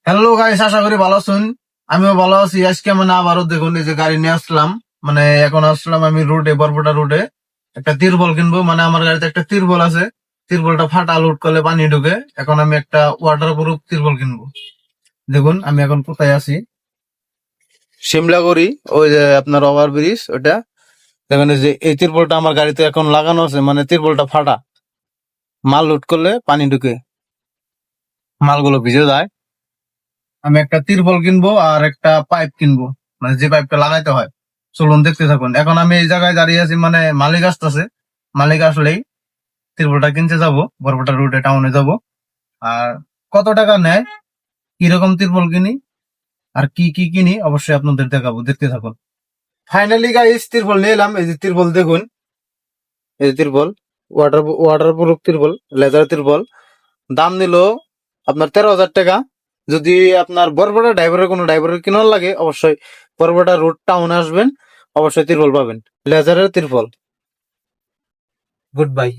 Hello guys, আশা করি ভালো আছেন। আমিও ভালো আছি। আজকে মানে আবারও দেখুন এই যে গাড়ি নিয়ে আসলাম। মানে এখন আসলাম আমি রোডে, বরপটা রোডে একটা তিরপল কিনবো। মানে আমার গাড়িতে একটা তিরপল আছে, তিরপলটা ফাটা, লোড করলে পানি ঢুকে। এখন আমি একটা ওয়াটার প্রুফ তিরপল কিনবো। দেখুন আমি এখন কোথায় আছি, সিমলাগুড়ি, ওই যে আপনার ওভার ব্রিজ ওটা। দেখুন এই যে এই তিরপলটা আমার গাড়িতে এখন লাগানো আছে, মানে তিরপলটা ফাটা, মাল লোড করলে পানি ঢুকে, মালগুলো ভিজে যায়। আমি একটা তিরপল কিনবো আর একটা পাইপ কিনবো, মানে যে পাইপটা লাগাইতে হয়। চলুন দেখতে থাকুন। এখন আমি এই জায়গায় দাঁড়িয়ে আছি, মানে মালিক আসতেছে। মালিক আসলেই তিরপলটা কিনতে যাব, বরপেটা রোডে টাউনে যাব। আর কত টাকা নেয়, কিরকম তিরপল কিনি আর কি কি কিনি অবশ্যই আপনাদের দেখাবো, দেখতে থাকুন। ফাইনালি গাইস তিরপল নিয়ে এলাম। এই যে তিরপল দেখুন, এই যে তিরপল, ওয়াটার প্রুফ তিরপল, লেদার তিরপল। দাম নিল আপনার 13,000 টাকা। যদি আপনার বরবটা ড্রাইভারের কিনার লাগে, অবশ্যই বরবটা রোড টাউনে আসবেন, অবশ্যই তিরপল পাবেন, লেজারের তিরপল। Good bye.